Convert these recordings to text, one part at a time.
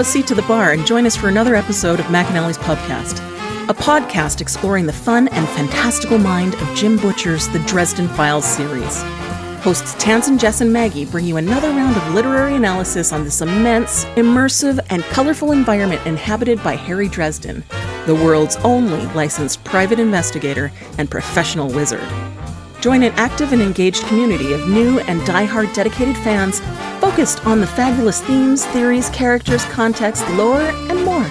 a seat to the bar and join us for another episode of McAnally's Pubcast, a podcast exploring the fun and fantastical mind of Jim Butcher's The Dresden Files series. Hosts Tansen, Jess, and Maggie bring you another round of literary analysis on this immense, immersive, and colorful environment inhabited by Harry Dresden, the world's only licensed private investigator and professional wizard. Join an active and engaged community of new and die-hard dedicated fans focused on the fabulous themes, theories, characters, context, lore, and more.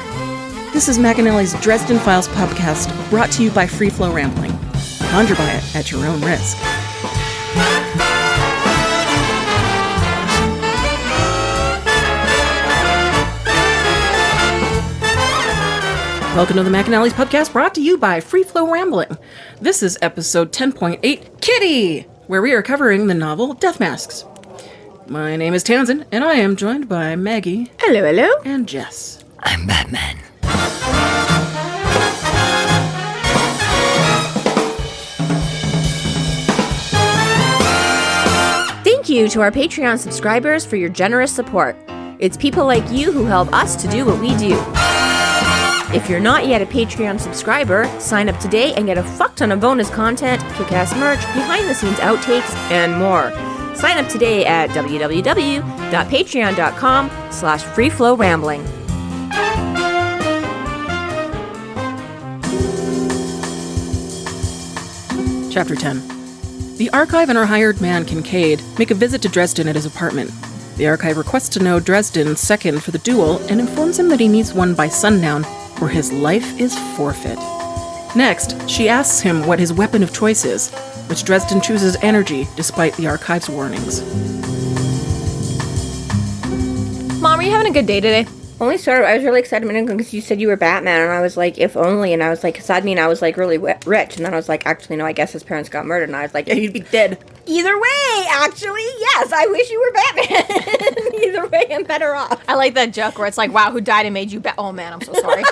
This is McAnally's Dresden Files Pubcast, brought to you by Free Flow Rambling. Conjure by it at your own risk. Welcome to the McAnally's Pubcast, brought to you by Free Flow Rambling. This is episode 10.8, Kitty, where we are covering the novel Death Masks. My name is Tansen, and I am joined by Maggie. Hello, hello. And Jess. I'm Batman. Thank you to our Patreon subscribers for your generous support. It's people like you who help us to do what we do. If you're not yet a Patreon subscriber, sign up today and get a fuck ton of bonus content, kick-ass merch, behind-the-scenes outtakes, and more. Sign up today at www.patreon.com/freeflowrambling. Chapter 10. The Archive and our hired man, Kincaid, make a visit to Dresden at his apartment. The Archive requests to know Dresden's second for the duel and informs him that he needs one by sundown, or his life is forfeit. Next, she asks him what his weapon of choice is, which Dresden chooses energy, despite the Archive's warnings. Mom, are you having a good day today? Only sort of. I was really excited a minute ago because you said you were Batman, and I was like, if only, and I was like, because that'd mean I was like really rich, and then I was like, actually, no, I guess his parents got murdered, and I was like, yeah, you'd be dead. Either way, actually, yes, I wish you were Batman. Either way, I'm better off. I like that joke where it's like, wow, who died and made you Oh man, I'm so sorry.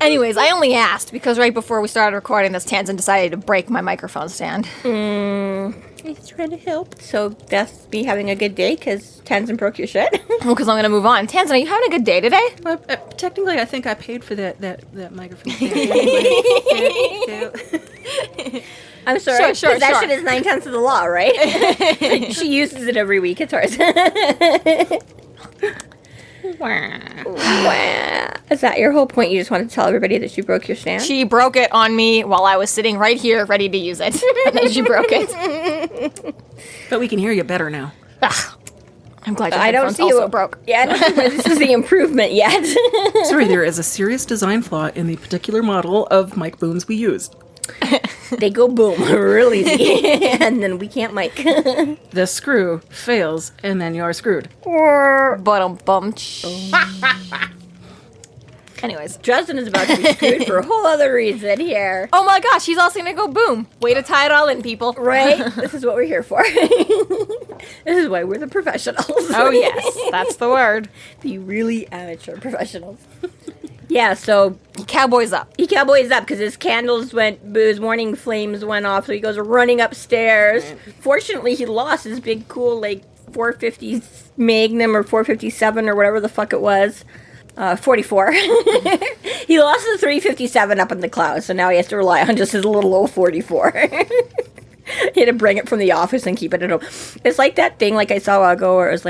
Anyways, I only asked because right before we started recording this, Tansen decided to break my microphone stand. He's trying to help. So that's me having a good day because Tansen broke your shit? Well, because I'm going to move on. Tansen, are you having a good day today? Well, technically, I think I paid for that microphone. I'm sorry. Sure. That shit is 9/10 of the law, right? She uses it every week. It's hers. Wow. Is that your whole point? You just want to tell everybody that she broke your stand? She broke it on me while I was sitting right here ready to use it. And then she broke it. But we can hear you better now. Ugh. I'm glad your I don't headphones see also you broke. Yeah, I don't see where this is the improvement yet. Sorry, there is a serious design flaw in the particular model of mic booms we used. They go boom real easy, and then we can't mic. The screw fails, and then you're screwed. Bum. Anyways. Dresden is about to be screwed for a whole other reason here. Oh my gosh, he's also going to go boom. Way to tie it all in, people. Right? This is what we're here for. This is why we're the professionals. Oh yes, that's the word. The really amateur professionals. Yeah, so He cowboys up. he cowboys up because his his morning flames went off, so he goes running upstairs. Fortunately, he lost his big cool, 450 Magnum or 457 or whatever the fuck it was. 44. He lost the 357 up in the clouds, so now he has to rely on just his little old 44. He had to bring it from the office and keep it at home. It's like that thing I saw a while ago where it was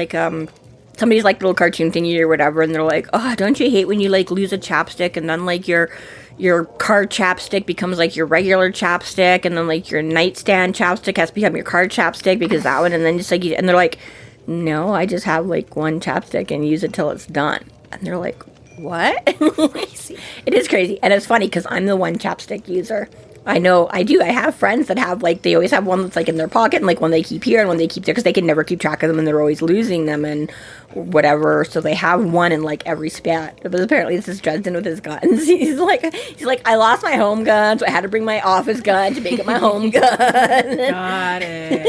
somebody's little cartoon thingy or whatever, and they're like, oh, don't you hate when you lose a chapstick and then your car chapstick becomes your regular chapstick, and then your nightstand chapstick has to become your car chapstick because that one, and then just and they're like, no, I just have one chapstick and use it till it's done. And they're like, what? Crazy. It is crazy, and it's funny because I'm the one chapstick user. I know, I do. I have friends that have, they always have one that's, in their pocket, and, one they keep here and one they keep there, because they can never keep track of them, and they're always losing them, and whatever, so they have one in, every spot. But apparently this is Dresden with his guns. He's like, I lost my home gun, so I had to bring my office gun to make it my home gun. Got it.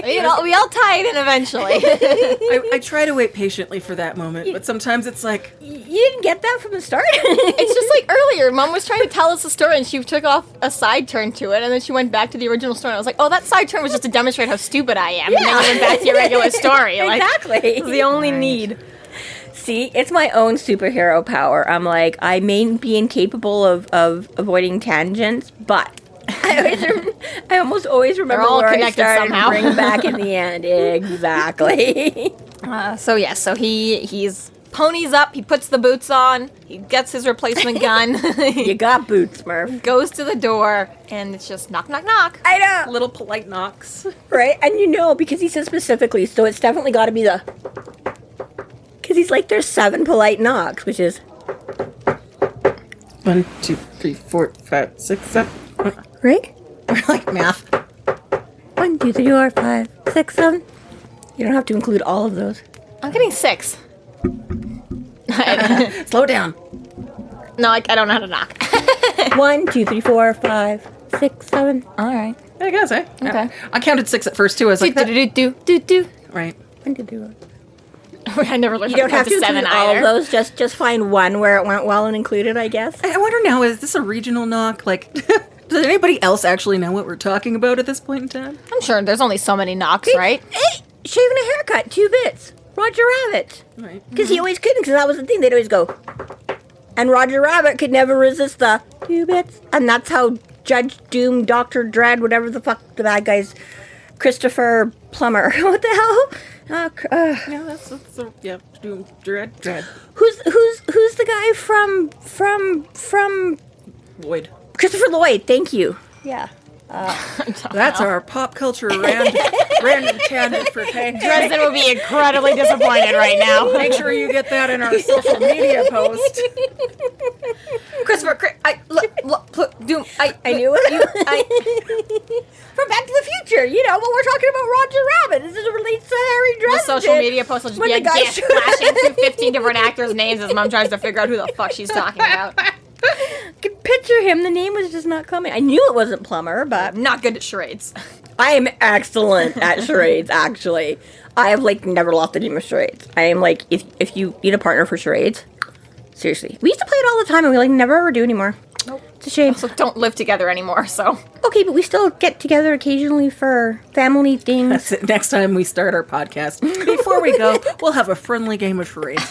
We all tie it in eventually. I try to wait patiently for that moment, but sometimes it's You didn't get that from the start? It's just earlier, Mom was trying to tell us a story, and she took off a side turn to it, and then she went back to the original story. And I was like, oh, that side turn was just to demonstrate how stupid I am. And then you went back to your regular story. Like, Exactly. It was the only need. See, it's my own superhero power. I'm like, I may be incapable of avoiding tangents, but I almost always remember all where I connected started somehow. and bring back in the end. Exactly. So he's ponies up, he puts the boots on, he gets his replacement gun, You got boots, Murph. goes to the door, and it's just knock, knock, knock. I know. Little polite knocks. Right? And because he said specifically, so it's definitely got to be the... Because he's like, there's 7 polite knocks, which is... 1, 2, 3, 4, 5, 6, 7. Right? We're like math. 1, 2, 3, 4, 5, 6, 7. You don't have to include all of those. I'm getting 6. Slow down. No, I don't know how to knock. 1, 2, 3, 4, 5, 6, 7. All right. I guess, eh? Okay. I counted 6 at first, too. I was like, Do. right. 1, 2, 3, 4. I never learned You don't how have to to count to 7 include all of either. those. Just find one where it went well and include it, I guess. I wonder now, is this a regional knock? Like, does anybody else actually know what we're talking about at this point in time? I'm sure there's only so many knocks, right? Hey, shaving a haircut, 2 bits. Roger Rabbit. Right. Because he always couldn't, because that was the thing. They'd always go. And Roger Rabbit could never resist the 2 bits. And that's how Judge Doom, Dr. Dread, whatever the fuck the bad guy's, Christopher Plummer. What the hell? Yeah, that's yeah, dread. Who's the guy from Lloyd. Christopher Lloyd? Thank you. Yeah. That's our pop culture random tangent for today. Dresden will be incredibly disappointed right now. Make sure you get that in our social media post. Christopher, Doom, I knew it. From Back to the Future, but we're talking about Roger Rabbit. This relates to Harry The Dresden. social media post will just When be a the guy GIF flashing through 15 different actors' names as Mom tries to figure out who the fuck she's talking about. I could picture him. The name was just not coming. I knew it wasn't Plummer, but I'm not good at charades. I am excellent at charades, actually. I have, never lost a game of charades. I am, if you need a partner for charades, seriously. We used to play it all the time, and we, never ever do anymore. Nope. It's a shame. Also, don't live together anymore, so. Okay, but we still get together occasionally for family things. That's it. Next time we start our podcast, before we go, we'll have a friendly game of charades.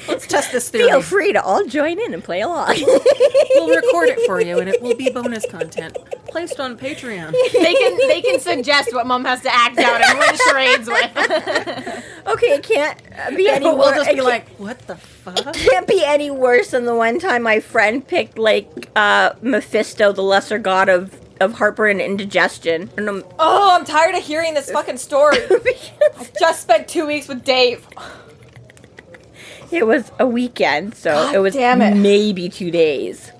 Let's test this theory. Feel free to all join in and play along. We'll record it for you, and it will be bonus content placed on Patreon. They can suggest what Mom has to act out and win charades with. Okay, it can't be any We'll worse. just be like, what the fuck? Can't be any worse than the one time my friend picked Mephisto, the lesser god of heartburn and indigestion. And Oh, I'm tired of hearing this fucking story. I just spent 2 weeks with Dave. it was a weekend, so God it was damn it. maybe 2 days.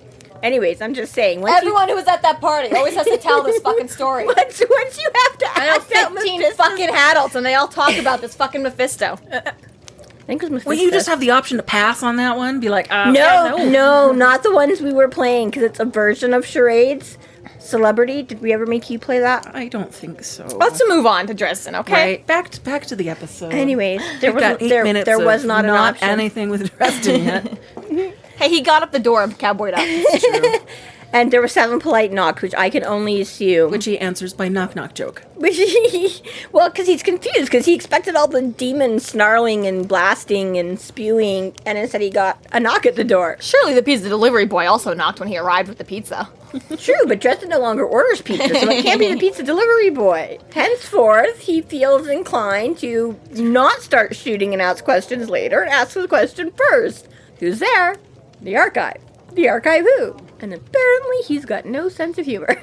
Anyways, I'm just saying. Everyone who was at that party always has to tell this fucking story. Once you have to I know act out 15 Mephisto's- fucking adults, and they all talk about this fucking Mephisto. I think it was Mephisto. Well, you just have the option to pass on that one. Be like, No, not the ones we were playing, because it's a version of charades. Celebrity. Did we ever make you play that? I don't think so. Let's move on to Dresden, okay? Right, back to the episode. Anyways, We've got 8 minutes there was of not an option. anything with Dresden yet. Hey, he got up the door and cowboyed up. It's true. And there were 7 polite knocks, which I can only assume. Which he answers by knock knock joke. Well, because he's confused, because he expected all the demons snarling and blasting and spewing, and instead he got a knock at the door. Surely the pizza delivery boy also knocked when he arrived with the pizza. True, but Dresden no longer orders pizza, so it can't be the pizza delivery boy. Henceforth, he feels inclined to not start shooting and ask questions later, and ask the question first. Who's there? The archive. The archive who? And apparently he's got no sense of humor.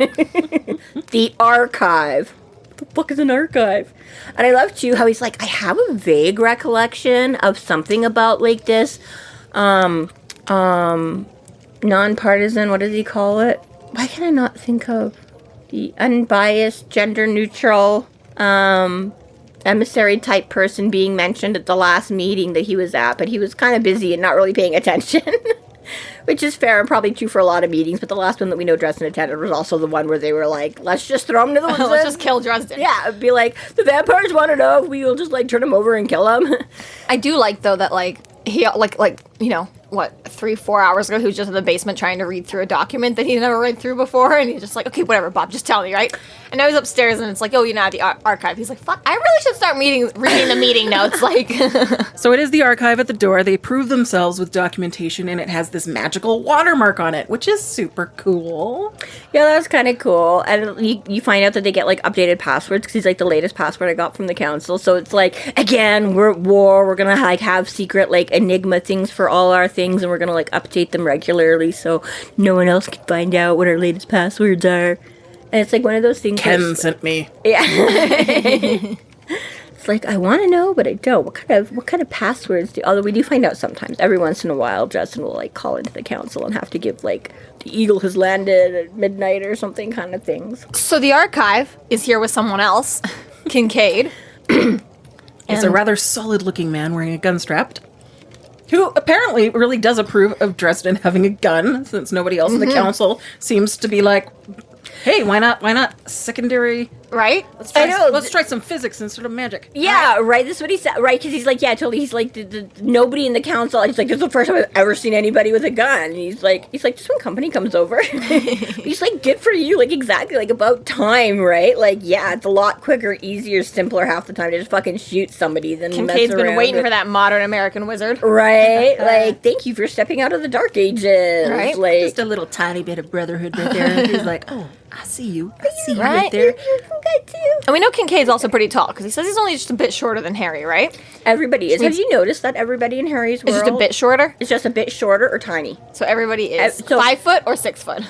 The archive. What the fuck is an archive? And I love too how he's like, I have a vague recollection of something about this nonpartisan, what does he call it? Why can I not think of the unbiased, gender neutral, emissary type person being mentioned at the last meeting that he was at, but he was kind of busy and not really paying attention. Which is fair and probably true for a lot of meetings, but the last one that we know Dresden attended was also the one where they were like, let's just throw him to the woods. Let's just kill Dresden. Yeah, it'd be like, the vampires want to know if we will just turn him over and kill him. I do like, though, that, he, 3-4 hours ago, he was just in the basement trying to read through a document that he'd never read through before, and he's just like, okay, whatever, Bob, just tell me, right? And now he's upstairs, and it's like, oh, you're not at the archive. He's like, fuck, I really should start reading the meeting notes, like. So it is the archive at the door. They prove themselves with documentation, and it has this magical watermark on it, which is super cool. Yeah, that was kind of cool. And you find out that they get, like, updated passwords, because he's, like, the latest password I got from the council. So it's like, again, we're at war. We're going to, like, have secret, like, Enigma things for all our things, and we're going to, like, update them regularly so no one else can find out what our latest passwords are. And it's, like, one of those things. Ken sent me. Yeah. It's like, I want to know, but I don't. What kind of passwords do... Although we do find out sometimes. Every once in a while, Dresden will, like, call into the council and have to give, like, the eagle has landed at midnight or something kind of things. So the archive is here with someone else, Kincaid. It's a rather solid-looking man wearing a gun strapped, who apparently really does approve of Dresden having a gun, since nobody else in the council seems to be like, hey, why not secondary... Right? Let's try some physics instead of magic. Yeah, right. This is what he said. Right, because he's like, yeah, totally. He's like, nobody in the council. He's like, this is the first time I've ever seen anybody with a gun. And he's like, just when company comes over. He's like, good for you. Like, exactly. Like, about time, right? Like, yeah, it's a lot quicker, easier, simpler half the time to just fucking shoot somebody than Kincaid's been waiting for that modern American wizard. Right? Like, thank you for stepping out of the dark ages. Right? Like, Just a little tiny bit of brotherhood right there. He's like, oh, I see you. I see you Right? right there. you're good too. And we know Kincaid's also pretty tall, because he says he's only just a bit shorter than Harry, right? Everybody is. Have you noticed that everybody in Harry's world It's just a bit shorter? is just a bit shorter or tiny? So everybody is So- 5 foot or 6 foot?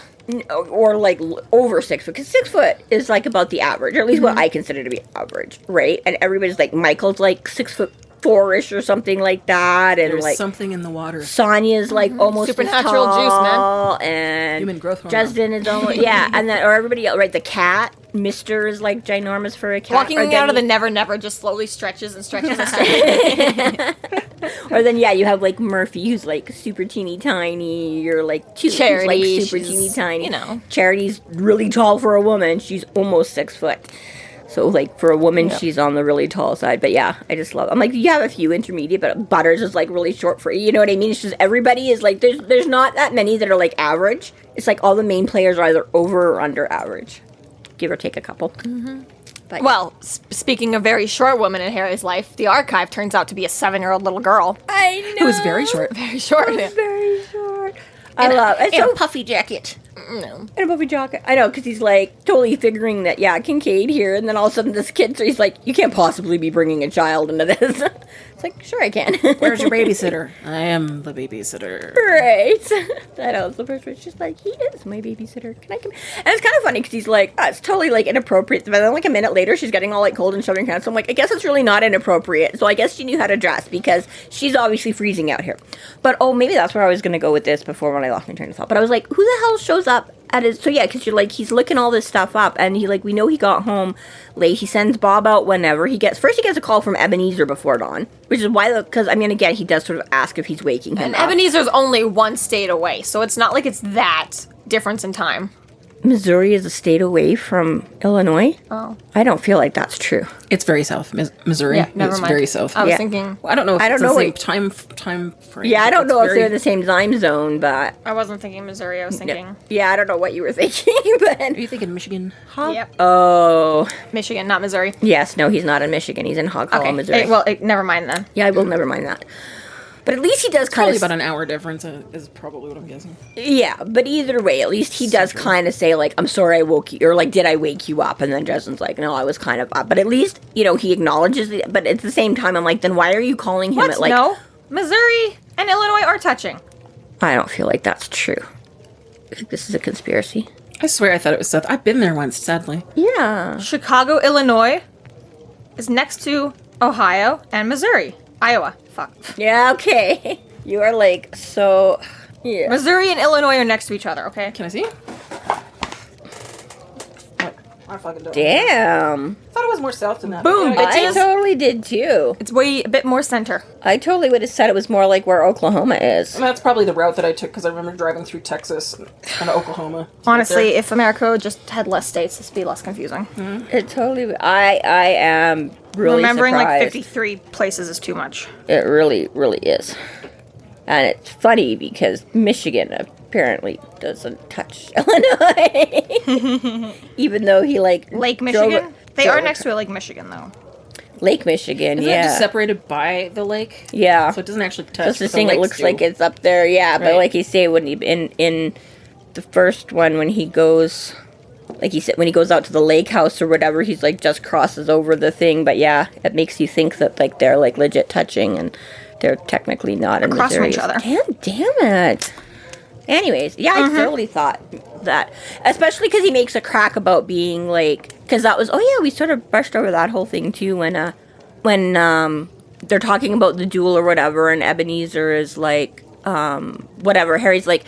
Or like over 6 foot, because 6 foot is like about the average, or at least what I consider to be average, right? And everybody's like, Michael's like 6'4" or something like that, and There's like something in the water. Sonya's like almost Supernatural as juice, tall, and Human growth hormone. Justin is almost and then or everybody else, right? The cat, Mister, is like ginormous for a cat. Walking Or out then of the never just slowly stretches and stretches and stretches. Or then you have like Murphy, who's like super teeny tiny. Or like Charity, who's like super she's, teeny tiny. you know. Charity's really tall for a woman. She's almost 6 foot. So like for a woman, she's on the really tall side. But yeah, I just love. I'm like, you have a few intermediate, but Butters is like really short for you know what I mean? It's just everybody is like there's not that many that are like average. It's like all the main players are either over or under average, give or take a couple. But Well, speaking of very short women in Harry's life, the archive turns out to be a 7-year-old little girl. I know. Who is very short. Very short. Very short. I love it. In So a puffy jacket. No. in a puffy jacket. I know, because he's like totally figuring that, yeah, Kincaid here, and then all of a sudden this kid, so he's like, you can't possibly be bringing a child into this. It's like, sure I can. Where's your babysitter? I am the babysitter. Right. I know, it's the first one. She's like, he is my babysitter. Can I come? And it's kind of funny, because he's like, oh, it's totally like inappropriate. But then like a minute later, she's getting all like cold and shoving her hands. So I'm like, I guess it's really not inappropriate. So I guess she knew how to dress, because she's obviously freezing out here. But oh, maybe that's where I was going to go with this before when I lost my train of thought. But I was like, who the hell shows up at his, so yeah, because you're like, he's looking all this stuff up, and he like, we know he got home late. He sends Bob out whenever he gets a call from Ebenezer before dawn, which is why, because I mean, again, he does sort of ask if he's waking him And up. Ebenezer's only one state away, so it's not like it's that difference in time. Missouri is a state away from Illinois. Oh. I don't feel like that's true. It's very south. Missouri. Yeah, never it's mind. very south. I was Yeah. thinking... I don't know if I don't it's know the same what- time frame. Yeah, I don't It's know if very- they're in the same time zone, but I wasn't thinking Missouri, I was thinking... yeah, I don't know what you were thinking, but Are you thinking Michigan? Yep. oh, Michigan, not Missouri. yes, no, he's not in Michigan. He's in Hog Hollow, Okay, Missouri. never mind then. Yeah, I will never mind that. But at least he does kind Probably of... about an hour difference is probably what I'm guessing. Yeah, but either way, at least he does kind of say, like, I'm sorry I woke you, or like, did I wake you up? And then Justin's like, no, I was kind of up. But at least, you know, he acknowledges it. But at the same time, I'm like, then why are you calling him What? at, like... No. Missouri and Illinois are touching. I don't feel like that's true. I think this is a conspiracy. I swear I thought it was south. I've been there once, sadly. Yeah. Chicago, Illinois is next to Ohio and Missouri. Iowa. Fuck. Yeah, okay. You are, like, so... Yeah. Missouri and Illinois are next to each other, okay? Can I see? I fucking don't. Damn. I thought it was more south than that. Boom, Yeah, I bitches. totally did, too. It's way a bit more center. I totally would have said it was more like where Oklahoma is. And that's probably the route that I took, because I remember driving through Texas and Oklahoma. Honestly, if America just had less states, this would be less confusing. It totally... I am really Remembering surprised. like 53 places is too much. It really, really is. And it's funny because Michigan apparently doesn't touch Illinois. Even though he, like... Lake Michigan? They are next to Lake Michigan, though. Lake Michigan, Isn't it just separated by the lake? Yeah. So it doesn't actually touch. Just the thing, it looks like it's up there, yeah. But like you say, when he, in the first one, when he goes... Like he said, when he goes out to the lake house or whatever, he's like just crosses over the thing. But yeah, it makes you think that like they're like legit touching, and they're technically not in across Missouri. from each other. Damn it. Anyways, yeah, I totally thought that, especially because he makes a crack about being like, because that was, we sort of brushed over that whole thing too when they're talking about the duel or whatever, and Ebenezer is like, whatever. Harry's like,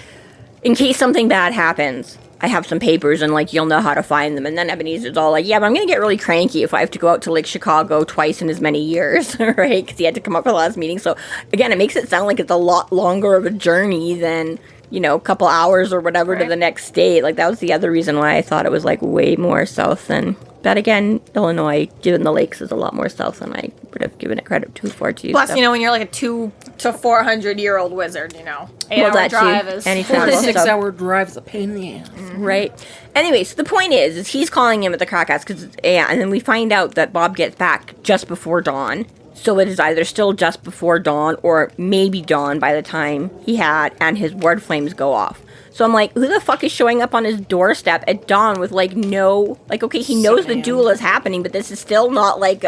in case something bad happens, I have some papers and, like, you'll know how to find them. And then Ebenezer's all like, yeah, but I'm going to get really cranky if I have to go out to, like, Chicago twice in as many years, right? Because he had to come up for the last meeting. So, again, it makes it sound like it's a lot longer of a journey than, you know, a couple hours or whatever to the next state. Like, that was the other reason why I thought it was, like, way more south than... But again, Illinois, given the lakes, is a lot more south than I would have given it credit for too. Plus, you know, when you're like a 200 to 400-year-old wizard, you know, 8-hour drive is... And 4 to 6 hour drive is a pain in the ass. Mm-hmm. Right. Anyways, the point is he's calling him at the Crockett's, and then we find out that Bob gets back just before dawn. So it is either still just before dawn or maybe dawn by the time he had, and his ward flames go off. So I'm like, who the fuck is showing up on his doorstep at dawn with, like, no... Like, okay, he knows the duel is happening, but this is still not like,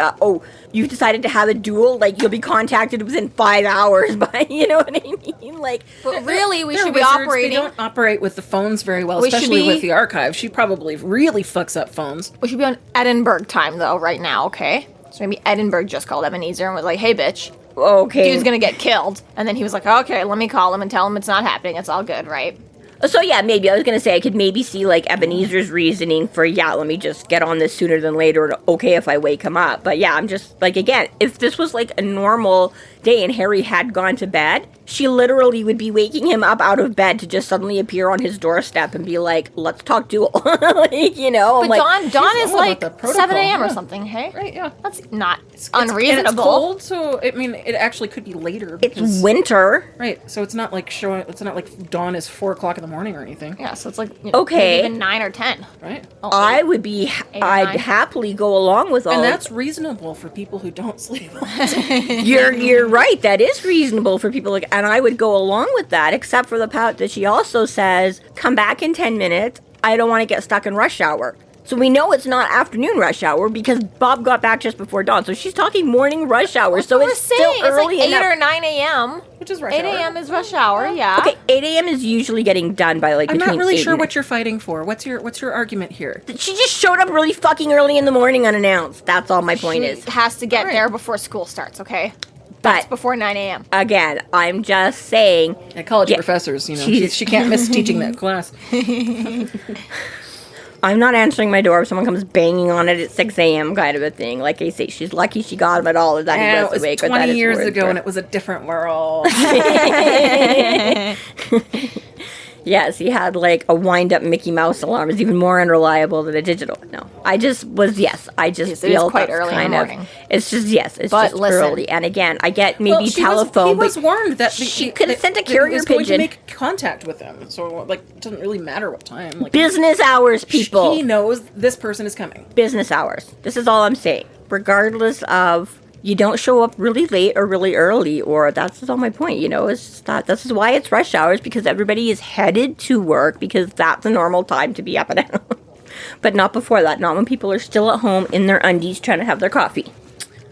you've decided to have a duel? Like, you'll be contacted within 5 hours by... You know what I mean? Like... But really, we should be wizards. operating... They don't operate with the phones very well, especially with the archive. She probably really fucks up phones. We should be on Edinburgh time, though, right now, okay? So maybe Edinburgh just called Ebenezer and was like, hey, bitch. Okay. Dude's gonna get killed. And then he was like, okay, let me call him and tell him it's not happening. It's all good, right? So, yeah, maybe. I was going to say I could maybe see, like, Ebenezer's reasoning for, let me just get on this sooner than later, okay, if I wake him up. But, yeah, I'm just, like, again, if this was, like, a normal day and Harry had gone to bed, she literally would be waking him up out of bed to just suddenly appear on his doorstep and be like, let's talk duel. Like, you know? But dawn is, like, 7 a.m. or something, hey? Right, yeah. That's not unreasonable. And it's cold, so, I mean, it actually could be later. It's winter. Right, so it's not like dawn is 4 o'clock in the morning or anything. Yeah, so it's like, okay, even 9 or 10. Right. Oh, I would be, I'd happily go along with all. And that's reasonable for people who don't sleep. You're right. That is reasonable for people, and I would go along with that, except for the part that she also says, come back in 10 minutes. I don't want to get stuck in rush hour. So we know it's not afternoon rush hour because Bob got back just before dawn. So she's talking morning rush hour. So it's still early it's like 8 enough. or 9 a.m. Which is rush hour. 8 a.m. is rush hour, yeah. Okay, 8 a.m. is usually getting done by like I'm between not really 8 sure and what you're fighting for. What's your argument here? She just showed up really fucking early in the morning unannounced. That's all my point is. Has to get there before school starts, okay? But before 9 a.m. Again, I'm just saying. At college professors, you know, she can't miss teaching that class. I'm not answering my door if someone comes banging on it at 6 a.m. kind of a thing. Like I say, she's lucky she got him at all. Or that he was awake. It was 20 years ago, and it was a different world. Yes, he had like a wind-up Mickey Mouse alarm. It's even more unreliable than a digital. No, I just feel quite early in the morning. It's just it's but just early. And again, I get maybe telephone. He was warned that she could have sent a carrier pigeon. Going to make contact with them. So like, it doesn't really matter what time. Like, business hours, people. He knows this person is coming. Business hours. This is all I'm saying. Regardless of. You don't show up really late or really early, or that's all my point, you know, it's just that this is why it's rush hours, because everybody is headed to work, because that's a normal time to be up and out. But not before that, not when people are still at home in their undies trying to have their coffee.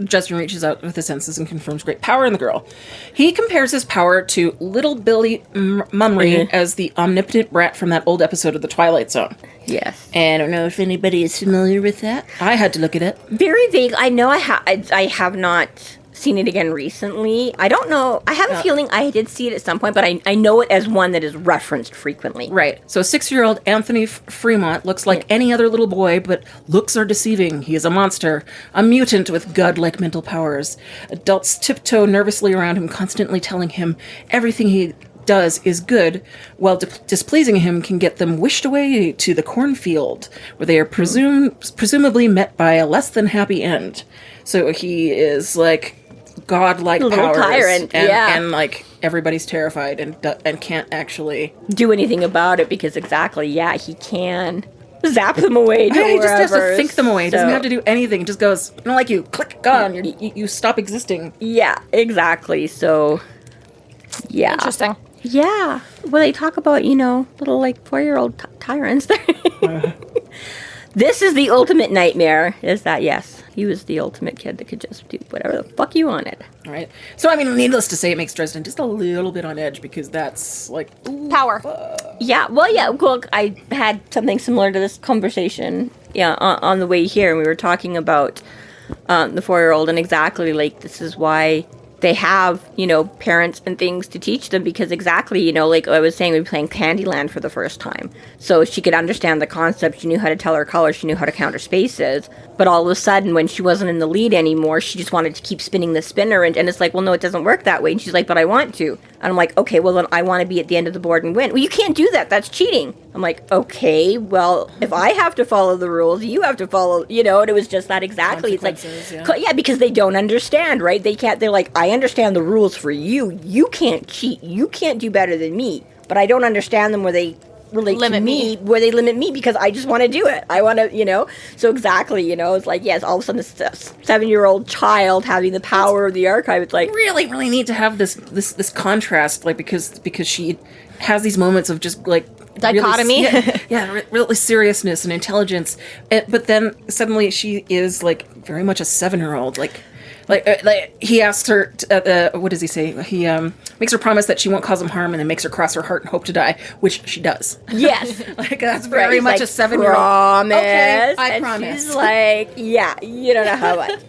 Justin reaches out with the senses and confirms great power in the girl. He compares his power to little Billy Mummery as the omnipotent brat from that old episode of The Twilight Zone. Yes. And I don't know if anybody is familiar with that. I had to look it up. Very vague. I know I have not seen it again recently. I don't know. I have a feeling I did see it at some point, but I know it as one that is referenced frequently. Right. So 6-year-old Anthony Fremont looks like any other little boy, but looks are deceiving. He is a monster, a mutant with godlike mental powers. Adults tiptoe nervously around him, constantly telling him everything he does is good, while displeasing him can get them wished away to the cornfield, where they are presumably met by a less than happy end. So he is like godlike Little powers. tyrant, yeah. And like everybody's terrified and can't actually do anything about it because he can zap them away to he just has to wherever, think them away. Doesn't so- have to do anything. It just goes, I don't like you. Click, gone. You stop existing. Yeah, exactly. So, yeah. Interesting. Yeah. Well, they talk about, little, 4-year-old tyrants there. This is the ultimate nightmare, is that, yes, he was the ultimate kid that could just do whatever the fuck you wanted. All right. So, I mean, needless to say, it makes Dresden just a little bit on edge because that's, like... Ooh, Power. Yeah, well, I had something similar to this conversation, on the way here, and we were talking about the 4-year-old, and exactly, this is why they have, parents and things to teach them, because exactly, like I was saying, we were playing Candyland for the first time. So she could understand the concept, she knew how to tell her colors, she knew how to count her spaces, but all of a sudden, when she wasn't in the lead anymore, she just wanted to keep spinning the spinner, and it's like, well, no, it doesn't work that way, and she's like, but I want to. And I'm like, okay, well, then I want to be at the end of the board and win. Well, you can't do that, that's cheating. I'm like, okay, well, if I have to follow the rules, you have to follow, and it was just that exactly. It's like, yeah, because they don't understand, right? They're like, I understand the rules for you. You can't cheat. You can't do better than me. But I don't understand them where they relate to me, where they limit me because I just want to do it. I want to, So exactly, it's like, yes, all of a sudden this 7-year-old child having the power of the archive. It's like really, really need to have this contrast, because she has these moments of just dichotomy. Really seriousness and intelligence, but then suddenly she is very much a 7-year-old. He asks her, what does he say? He makes her promise that she won't cause him harm, and then makes her cross her heart and hope to die, which she does. Yes, that's very much a 7-year-old. Promise. Okay, I and promise. She's like, yeah, you don't know how much.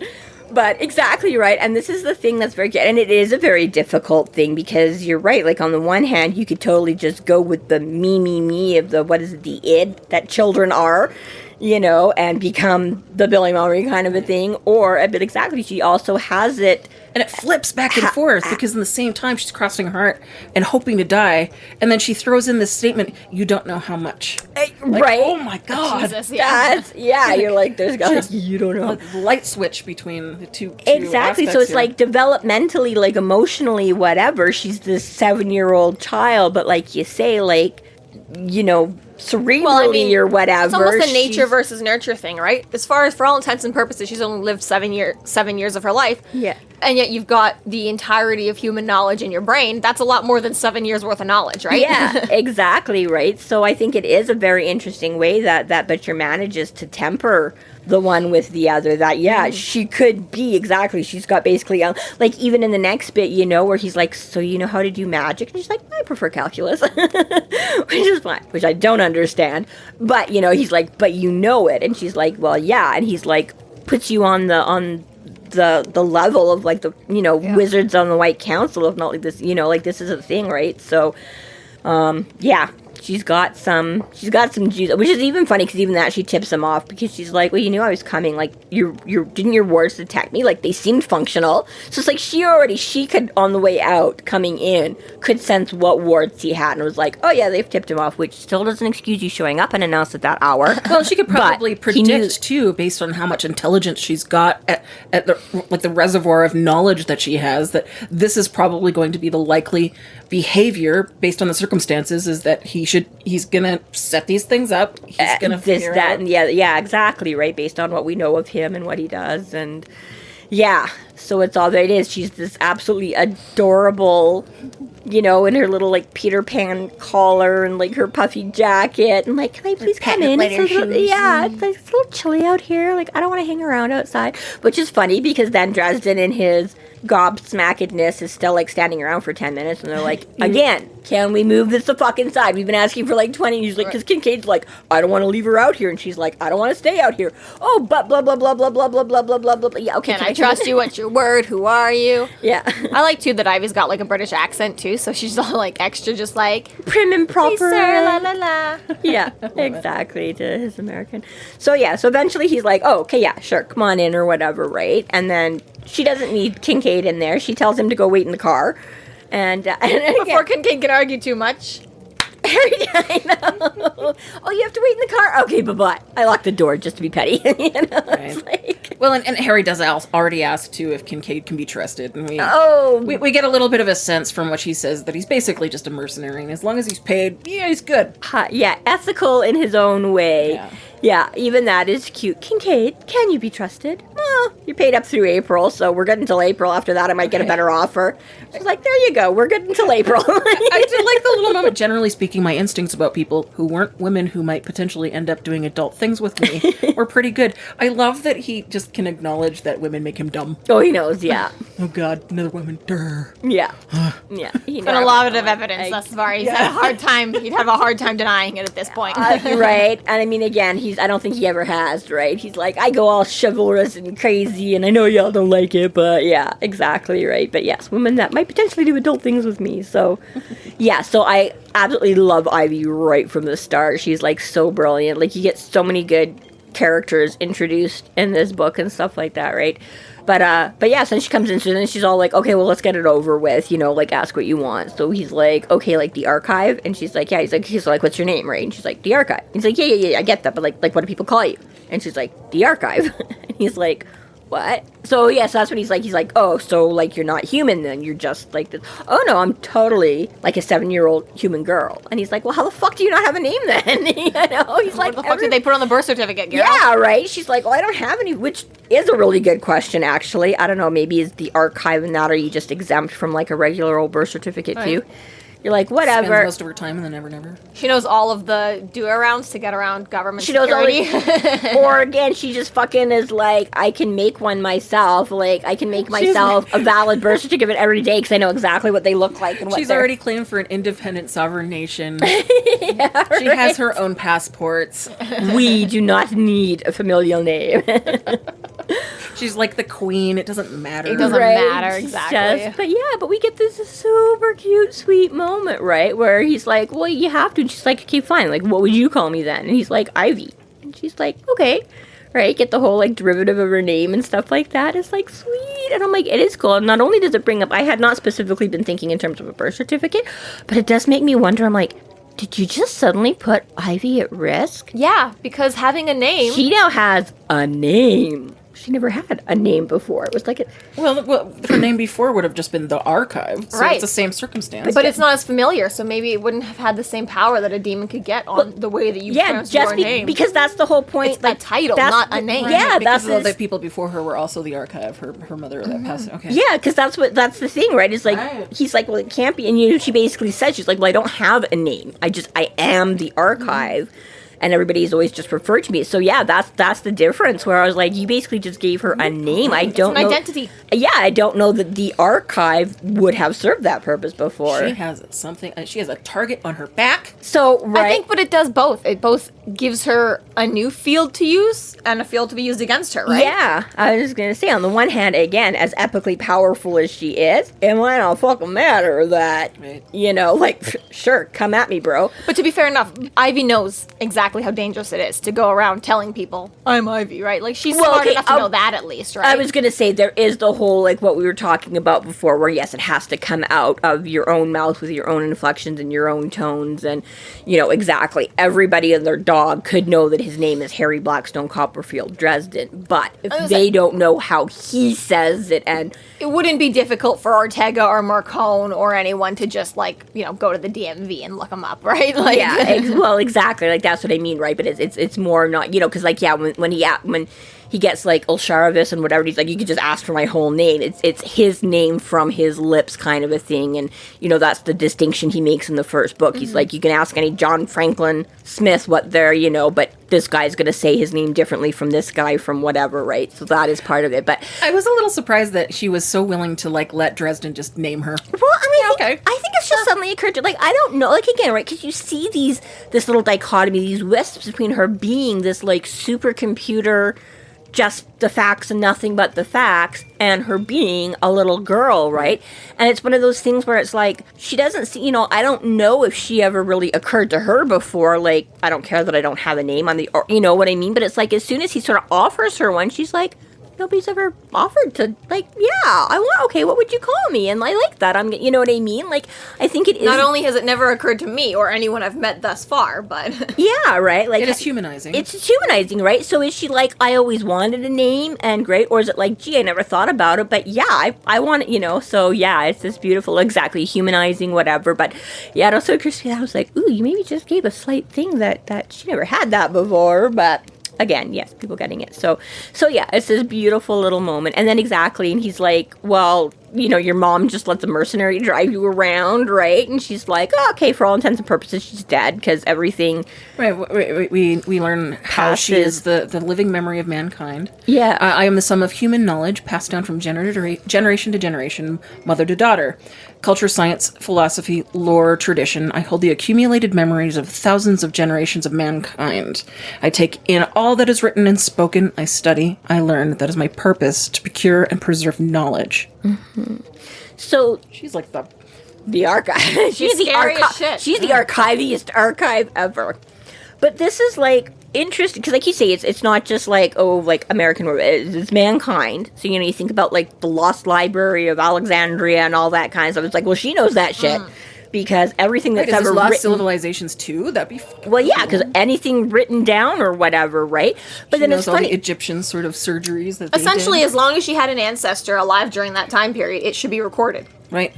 But exactly right, and this is the thing that's very good, and it is a very difficult thing because you're right. On the one hand, you could totally just go with the me of the id that children are, and become the Billy Mulroney kind of a thing, or a bit exactly. She also has it. And it flips back and forth because in the same time she's crossing her heart and hoping to die, and then she throws in this statement, "You don't know how much." Right? Oh my God! Jesus, yeah. You're like, there's guys, you don't know. Light switch between the two. Exactly. So it's here. Developmentally, emotionally, whatever. She's this 7-year-old child, but you say, cerebrally or whatever. It's almost a nature versus nurture thing, right? As far as, for all intents and purposes, she's only lived 7 years of her life. Yeah. And yet you've got the entirety of human knowledge in your brain. That's a lot more than 7 years worth of knowledge, right? Yeah, exactly, right? So I think it is a very interesting way that Butcher manages to temper the one with the other. That, she could be, exactly. She's got basically, even in the next bit, where he's like, so you know how to do magic? And she's like, I prefer calculus. Which is fine, which I don't understand. But, he's like, but you know it. And she's like, well, yeah. And he's like, puts you on the level of wizards on the White Council, if not this, this is a thing, right? So, she's got some juice, which is even funny because even that she tips him off because she's like, well, you knew I was coming, didn't your wards detect me? They seemed functional. So it's she could, on the way out, coming in, could sense what wards he had and was like, oh yeah, they've tipped him off, which still doesn't excuse you showing up unannounced at that hour. Well, she could probably predict too, based on how much intelligence she's got at the reservoir of knowledge that she has, that this is probably going to be the likely behavior based on the circumstances, is that he's gonna set these things up. He's gonna figure out. And yeah, exactly, right, based on what we know of him and what he does. And yeah, so it's all that it is. She's this absolutely adorable, in her little Peter Pan collar and her puffy jacket, and can I please come in? It's a little, it's a little chilly out here. I don't want to hang around outside, which is funny because then Dresden in his gobsmackedness is still standing around for 10 minutes, and they're like, again, can we move this the fuck inside? We've been asking for 20. He's like, because Kincaid's like, I don't want to leave her out here, and she's like, I don't want to stay out here. Oh, but blah blah blah blah blah blah blah blah blah blah. Yeah, okay. Can I trust you? What's your word? Who are you? Yeah. I like too that Ivy's got a British accent too, so she's all extra, just prim and proper. Hey, sir, la la la. Yeah, exactly, to his American. So yeah, so eventually he's like, oh, okay, yeah, sure, come on in or whatever, right? And then she doesn't need Kincaid in there. She tells him to go wait in the car. And again, before Kincaid can argue too much, I know. Oh, you have to wait in the car? Okay, bye-bye. I locked the door just to be petty. You know? Right. It's like... Well, and Harry does already ask, too, if Kincaid can be trusted. And we get a little bit of a sense from what she says that he's basically just a mercenary. And as long as he's paid, yeah, he's good. Yeah, ethical in his own way. Yeah. Yeah, even that is cute. Kincaid, can you be trusted? Well, you're paid up through April, so we're good until April. After that, I might get a better offer. She's like, there you go. We're good until April. I did like the little moment. Generally speaking, my instincts about people who weren't women who might potentially end up doing adult things with me were pretty good. I love that he just can acknowledge that women make him dumb. Oh, he knows, yeah. Oh, God, another woman. Durr. Yeah. Yeah. Been a lot of evidence thus far. He'd have a hard time denying it at this point. Right. And I mean, again, I don't think he ever has, right? He's like, I go all chivalrous and crazy, and I know y'all don't like it, but yeah, exactly, right? But yes, women that might potentially do adult things with me, so yeah, so I absolutely love Ivy right from the start. She's like so brilliant. Like, you get so many good characters introduced in this book and stuff like that, right? But yeah, so then she comes in, so then she's all like, okay, well, let's get it over with, you know, like, ask what you want. So he's like, okay, like, the archive? And she's like, yeah. He's like, what's your name, right? And she's like, the archive. He's like, yeah, I get that, but like, what do people call you? And she's like, the archive. And he's like, what? So, yeah, so that's when he's like, oh, so, like, you're not human then, you're just, like, this. Oh, no, I'm totally, like, a 7-year-old human girl. And he's like, well, how the fuck do you not have a name then? You know, he's like, what the fuck did they put on the birth certificate, girl? Yeah, right? She's like, well, I don't have any, which is a really good question, actually. I don't know, maybe is the archive and that, or are you just exempt from, like, a regular old birth certificate, too? You're like, whatever. Spends most of her time in the never. She knows all of the do-arounds to get around government she knows security. Or again, she just fucking is like, I can make one myself. Like, I can make myself a valid birth certificate every day because I know exactly what they look like and what she's already claimed for an independent sovereign nation. She has her own passports. We do not need a familial name. She's like the queen. It doesn't matter. It doesn't matter, exactly. But we get this super cute, sweet moment, right? Where he's like, well, you have to. And she's like, okay, fine. Like, what would you call me then? And he's like, Ivy. And she's like, okay. Right? Get the whole, like, derivative of her name and stuff like that. It's like, sweet. And I'm like, it is cool. And not only does it bring up, I had not specifically been thinking in terms of a birth certificate, but it does make me wonder, I'm like, did you just suddenly put Ivy at risk? Yeah, because having a name... She now has a name. She never had a name before. It was like well, her name before would have just been the archive. So right. It's the same circumstance. But it's not as familiar, so maybe it wouldn't have had the same power that a demon could get on the way that you pronounce your name. Because that's the whole point. It's like, a title, not a name. Yeah, because the people before her were also the archive. Her mother that passed. Okay. Yeah, because that's the thing, right? It's like he's like, well, it can't be. And you know, she basically said, she's like, well, I don't have a name. I am the archive. And everybody's always just referred to me. So yeah, that's the difference. Where I was like, you basically just gave her a name. I don't know. It's an identity. Yeah, I don't know that the archive would have served that purpose before. She has something. She has a target on her back. So right. I think, but it does both. It both gives her a new field to use and a field to be used against her, right? Yeah, I was just gonna say. On the one hand, again, as epically powerful as she is, it might not fucking matter that you know, like, sure, come at me, bro. But to be fair enough, Ivy knows exactly how dangerous it is to go around telling people I'm Ivy, right? Like, she's smart enough to know that at least, right? I was gonna say there is the whole, like, what we were talking about before, where yes, it has to come out of your own mouth with your own inflections and your own tones, and you know exactly everybody and their dog could know that his name is Harry Blackstone Copperfield Dresden, but if they don't know how he says it, and it wouldn't be difficult for Ortega or Marcone or anyone to just, like, you know, go to the DMV and look them up, right? Like, yeah, well, exactly, like, that's what I mean, right? But it's more not, you know, because, like, yeah, when he gets, like, Ulsharavis and whatever, he's like, you could just ask for my whole name. It's his name from his lips kind of a thing, and, you know, that's the distinction he makes in the first book. He's like, you can ask any John Franklin Smith what they're, you know, but this guy's going to say his name differently from this guy from whatever, right? So that is part of it. But I was a little surprised that she was so willing to, like, let Dresden just name her. Well, I mean, I think it's just suddenly occurred to, like, I don't know, like, again, right, because you see this little dichotomy, these wisps between her being this, like, supercomputer, just the facts and nothing but the facts, and her being a little girl, right? And it's one of those things where it's like, she doesn't see, you know, I don't know if she ever really occurred to her before, like, I don't care that I don't have a name on the, or, you know what I mean? But it's like, as soon as he sort of offers her one, she's like, nobody's ever offered to, like, okay, what would you call me? And I like that. You know what I mean? Like, I think it is. Not only has it never occurred to me or anyone I've met thus far, but. Yeah, right? Like, it is humanizing. It's humanizing, right? So is she like, I always wanted a name and great? Or is it like, gee, I never thought about it, but yeah, I want it, you know? So yeah, it's this beautiful, exactly, humanizing, whatever. But yeah, it also occurs to me that I was like, ooh, you maybe just gave a slight thing that she never had that before, but. Again, yes, people getting it. So yeah, it's this beautiful little moment. And then exactly, and he's like, well, you know, your mom just let the mercenary drive you around, right? And she's like, oh, okay, for all intents and purposes, she's dead because everything... Right, we learn how she is the living memory of mankind. Yeah. I am the sum of human knowledge passed down from generation to generation, mother to daughter. Culture, science, philosophy, lore, tradition. I hold the accumulated memories of thousands of generations of mankind. I take in all that is written and spoken. I study. I learn. That is my purpose, to procure and preserve knowledge. Mm-hmm. So she's like the archive. She's the archive. She's the archiviest archive ever. But this is like interesting because, like you say, it's not just like American. It's mankind. So you think about like the Lost Library of Alexandria and all that kind of stuff. It's like, well, she knows that shit. Because everything that's ever lost written... civilizations too? That'd be well, yeah, because anything written down or whatever, right? But she then knows it's funny. all the Egyptian sort of surgeries that they essentially, did. as long as she had an ancestor alive during that time period, it should be recorded. Right.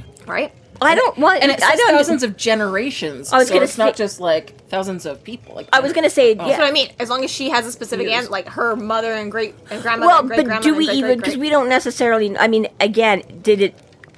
I don't want... And it's thousands of generations. I was going to say... it's not just like thousands of people. Like I was going to say... That's what I mean. As long as she has a specific aunt, like her mother and grandmother well, and great-grandmother. But do we even... Because we don't necessarily... I mean, again,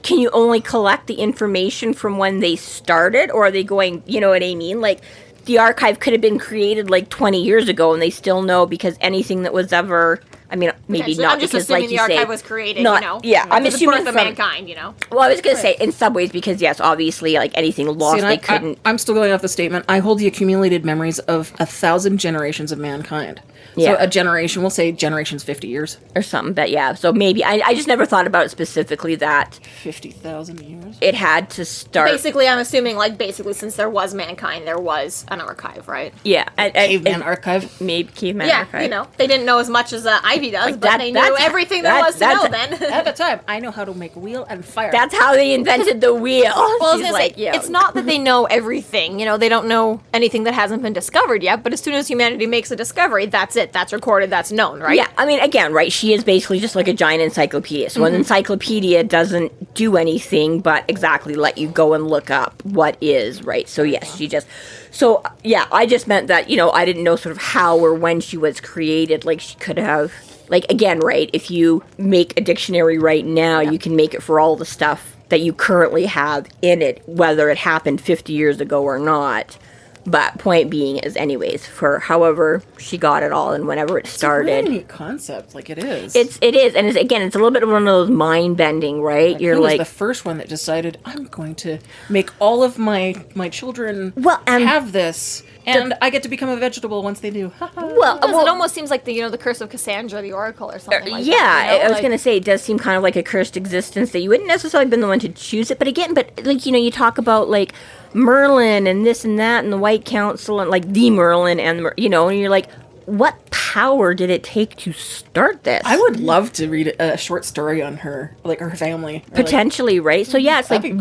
can you only collect the information from when they started, or are they going, you know what I mean? Like, the archive could have been created like 20 years ago, and they still know because anything that was ever, I mean, maybe not I'm just because, assuming like you the archive say, was created, not, yeah, I'm assuming the birth of mankind, you know. Well, I was going to say in some ways because yes, obviously, like anything lost, they couldn't. I'm still going off the statement. I hold the accumulated memories of 1,000 generations of mankind. Yeah. So a generation, we'll say generation's 50 years. Or something, but yeah. So maybe, I just never thought about it specifically that... 50,000 years? It had to start... Basically, I'm assuming, since there was mankind, there was an archive, right? Yeah. Caveman archive? Maybe caveman archive. Yeah, they didn't know as much as Ivy does, but they knew everything there was to know then. At the time, I know how to make wheel and fire. That's how they invented the wheel. Well, it's not that they know everything. They don't know anything that hasn't been discovered yet, but as soon as humanity makes a discovery, that's it. That's recorded. That's known, right? Yeah, I mean, again, right, she is basically just like a giant encyclopedia. So an encyclopedia doesn't do anything but exactly let you go and look up what is, right? So yes, I just meant that, I didn't know sort of how or when she was created. Like, she could have, like, again, right, if you make a dictionary right now, you can make it for all the stuff that you currently have in it, whether it happened 50 years ago or not. But point being is, anyways, for however she got it all and whenever it started. It's a really neat concept, like it is. It is, and it's a little bit of one of those mind bending, right? Like, who was the first one that decided I'm going to make all of my children have this, and I get to become a vegetable once they do. Well, it almost seems like the curse of Cassandra, the Oracle, or something like that. Yeah, I was going to say it does seem kind of like a cursed existence that you wouldn't necessarily have been the one to choose it, but you talk about like Merlin and this and that and the White Council and like the Merlin and and you're like, what power did it take to start this? I would love to read a short story on her, like her family. Potentially, right? So yeah, it's like cool.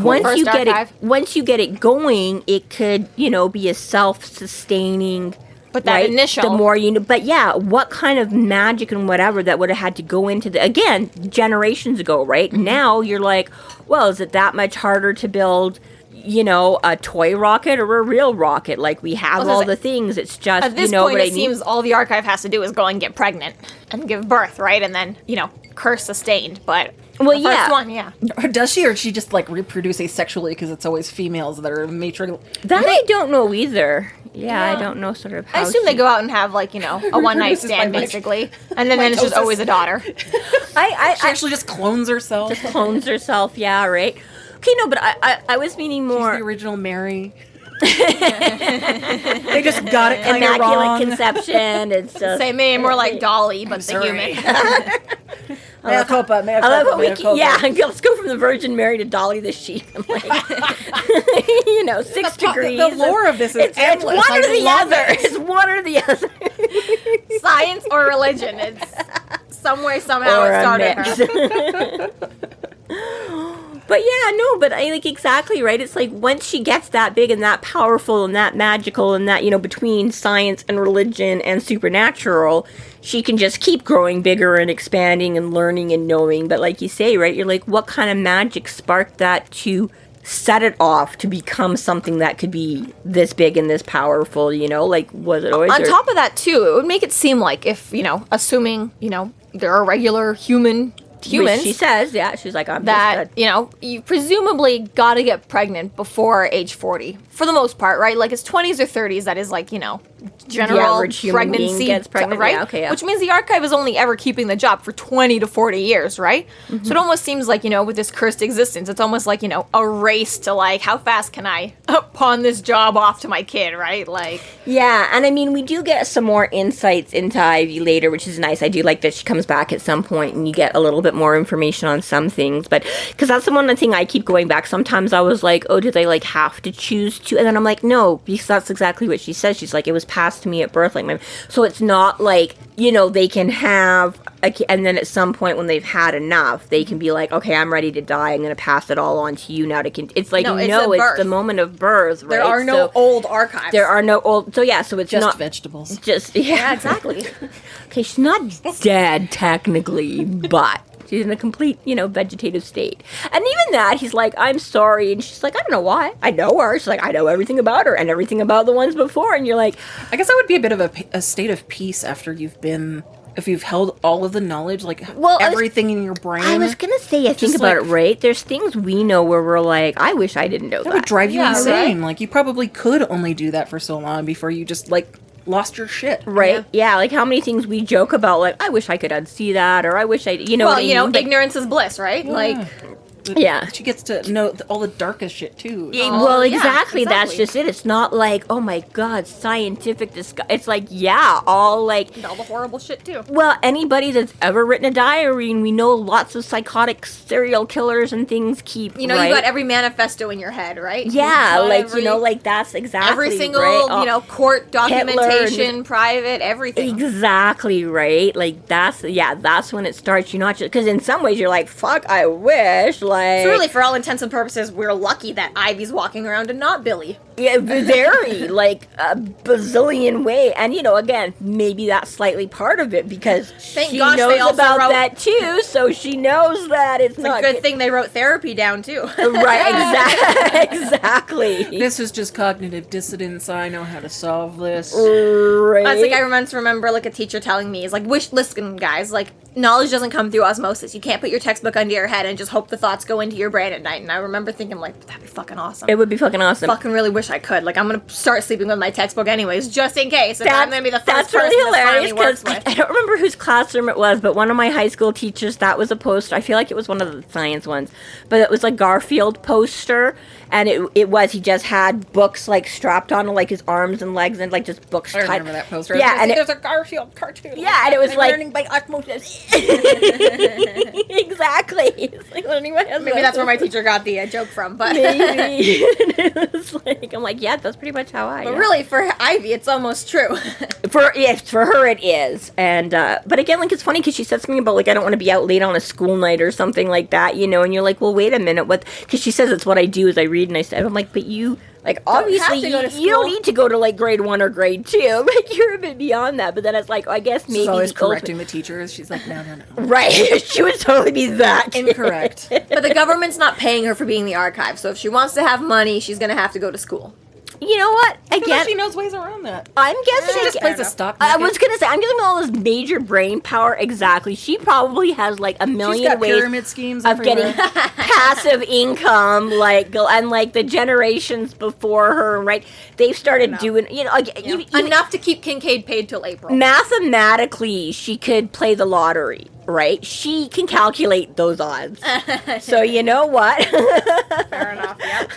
once you get it going, it could, be a self-sustaining. But that initial, the more but yeah, what kind of magic and whatever that would have had to go into again, generations ago, right? Now you're like, well, is it that much harder to build a toy rocket or a real rocket? Like, we have all the things. It's just, at this point, it seems all the archive has to do is go and get pregnant and give birth, right? And then, curse sustained. But first one, Or does she, or she just, like, reproduce asexually because it's always females that are matriarchal? That I don't know either. Yeah, I don't know sort of how I assume they go out and have, like, a one-night stand, basically. And then it's just always a daughter. She actually just clones herself. Yeah, right? Okay, no, but I was meaning more... She's the original Mary. They just got it kind of wrong. Immaculate conception. It's just... Say maybe more like Dolly, but the human. Mea culpa. Yeah, let's go from the Virgin Mary to Dolly the sheep. I'm like, 6 degrees. The lore of this is endless. It's one or the other. It's one or the other. Science or religion. It's Some way, somehow Or it a started mix. her. But yeah, no, but I like exactly right. It's like once she gets that big and that powerful and that magical and that, between science and religion and supernatural, she can just keep growing bigger and expanding and learning and knowing. But like you say, right, you're like, what kind of magic sparked that to set it off to become something that could be this big and this powerful, Like, was it always... On top of that, too, it would make it seem like if, assuming, there are regular humans... Which she says, yeah, she's like, I'm that, just you presumably got to get pregnant before age 40, for the most part, right? Like, it's 20s or 30s that is, like, general average human being pregnancy, gets pregnant, right? yeah, okay, yeah. Which means the archive is only ever keeping the job for 20 to 40 years, right? So it almost seems like, with this cursed existence, it's almost like, a race to, like, how fast can I pawn this job off to my kid, right? Like... Yeah, and I mean, we do get some more insights into Ivy later, which is nice. I do like that she comes back at some point and you get a little bit more information on some things, but because that's the one thing I keep going back. Sometimes I was like, oh, do they like have to choose to? And then I'm like, no, because that's exactly what she says. She's like, it was passed to me at birth, like so it's not like they can have and then at some point when they've had enough, they can be like, okay, I'm ready to die. I'm going to pass it all on to you now to it's like it's the moment of birth. Right? There are no old archives. There are no old. So yeah, so it's Just not vegetables. Just Yeah, exactly. Okay, she's not dead technically, but she's in a complete, vegetative state. And even that, he's like, I'm sorry. And she's like, I don't know why. I know her. She's like, I know everything about her and everything about the ones before. And you're like... I guess that would be a bit of a state of peace after if you've held all of the knowledge, like everything in your brain. I was going to say, I think about it, right? There's things we know where we're like, I wish I didn't know that. That would drive you insane. Right? Like, you probably could only do that for so long before you just, like... lost your shit. Right? Yeah, like how many things we joke about, like, I wish I could unsee that, or I wish I, what I mean? Ignorance is bliss, right? Yeah. Like, yeah. She gets to know all the darkest shit, too. Yeah, well, yeah, exactly. That's exactly. just it. It's not like, oh my god, scientific it's like, yeah, all like... all the horrible shit, too. Well, anybody that's ever written a diary, and we know lots of psychotic serial killers and things keep, You right? got every manifesto in your head, right? Yeah, Got like, every, like that's exactly every single, right? court documentation, Hitler private, everything. Exactly, right? Like, that's when it starts. You're not just... Because in some ways, you're like, fuck, I wish, like... So really, for all intents and purposes, we're lucky that Ivy's walking around and not Billy. Yeah, very, like, a bazillion way. And, again, maybe that's slightly part of it, because Thank she gosh they knows also about wrote- that, too, so she knows that it's It's a not... good thing they wrote therapy down, too. Right, exactly. This is just cognitive dissonance. I know how to solve this. Right. It's like I remember like a teacher telling me, is like, listen, guys, like, knowledge doesn't come through osmosis. You can't put your textbook under your head and just hope the thoughts go into your brain at night. And I remember thinking, like, that'd be fucking awesome. It would be fucking awesome. Fucking really wish I could. Like, I'm gonna start sleeping with my textbook anyways, just in case. If I'm gonna be the first That's person really this hilarious, finally works because with. I don't remember whose classroom it was, but one of my high school teachers, that was a poster. I feel like it was one of the science ones, but it was a Garfield poster, and he just had books like strapped onto like his arms and legs, and like just books. I remember that poster. Yeah, and there's a Garfield cartoon. Yeah, and it was I'm like learning by osmosis. exactly. It's like learning by Maybe that's where my teacher got the joke from, but maybe. It was like, I'm like, yeah, that's pretty much how I. but really, for Ivy, it's almost true. For her it is, and but again, like, it's funny because she said something about like, I don't want to be out late on a school night or something like that, and you're like, well, wait a minute, what? Because she says it's what I do is I read, and I said, I'm like, but you. Like, obviously, have to go to you don't school. need to go to, like, grade 1 or grade 2. Like, you're a bit beyond that. But then it's like, I guess maybe... She's always the ultimate- correcting the teachers. She's like, no. Right. She would totally be that kid. Incorrect. But the government's not paying her for being the archive, so if she wants to have money, she's gonna have to go to school. You know what? Again, She knows ways around that. I'm guessing... She just plays a stock I market. was going to say, I'm giving all this major brain power. Exactly. She probably has, like, a million She's got ways pyramid schemes of everywhere. getting passive income, like, and, like, the generations before her, right? They've started doing, even Enough to keep Kincaid paid till April. mathematically, she could play the lottery. right? She can calculate those odds. So you know what? Fair enough. Yep.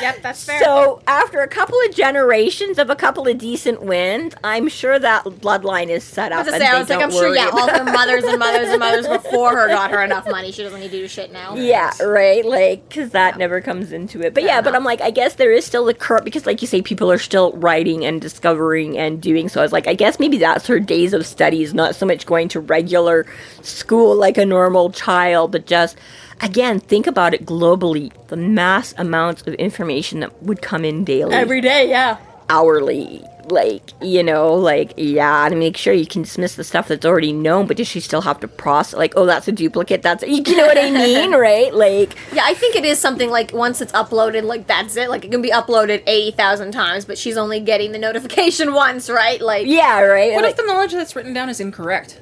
Yep, that's fair. So after a couple of generations of a couple of decent wins, I'm sure that bloodline is set up. I'm sure, all her mothers and mothers and mothers before her got her enough money. She doesn't need to do shit now. Yeah, right. Like, because that never comes into it. But but I'm like, I guess there is still the current, because like you say, people are still writing and discovering and doing. So I was like, I guess maybe that's her days of studies, not so much going to regular school like a normal child, but just, again, think about it globally, the mass amounts of information that would come in daily. Every day, yeah. Hourly. Like, to make sure you can dismiss the stuff that's already known, but does she still have to process, like, oh, that's a duplicate, you know what I mean, right? Like... Yeah, I think it is something like, once it's uploaded, like, that's it. Like, it can be uploaded 80,000 times, but she's only getting the notification once, right? Like... Yeah, right? What like, if the knowledge that's written down is incorrect?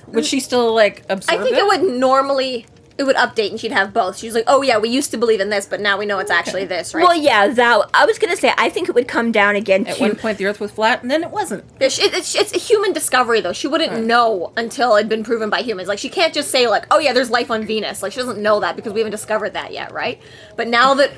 Would she still, like, observe I think it would normally... It would update and she'd have both. She's like, oh yeah, we used to believe in this, but now we know it's actually this, right? Well, yeah, I was going to say, I think it would come down again At one point the Earth was flat, and then it wasn't. It's a human discovery, though. She wouldn't know until it'd been proven by humans. Like, she can't just say, like, oh yeah, there's life on Venus. Like, she doesn't know that because we haven't discovered that yet, right? But now that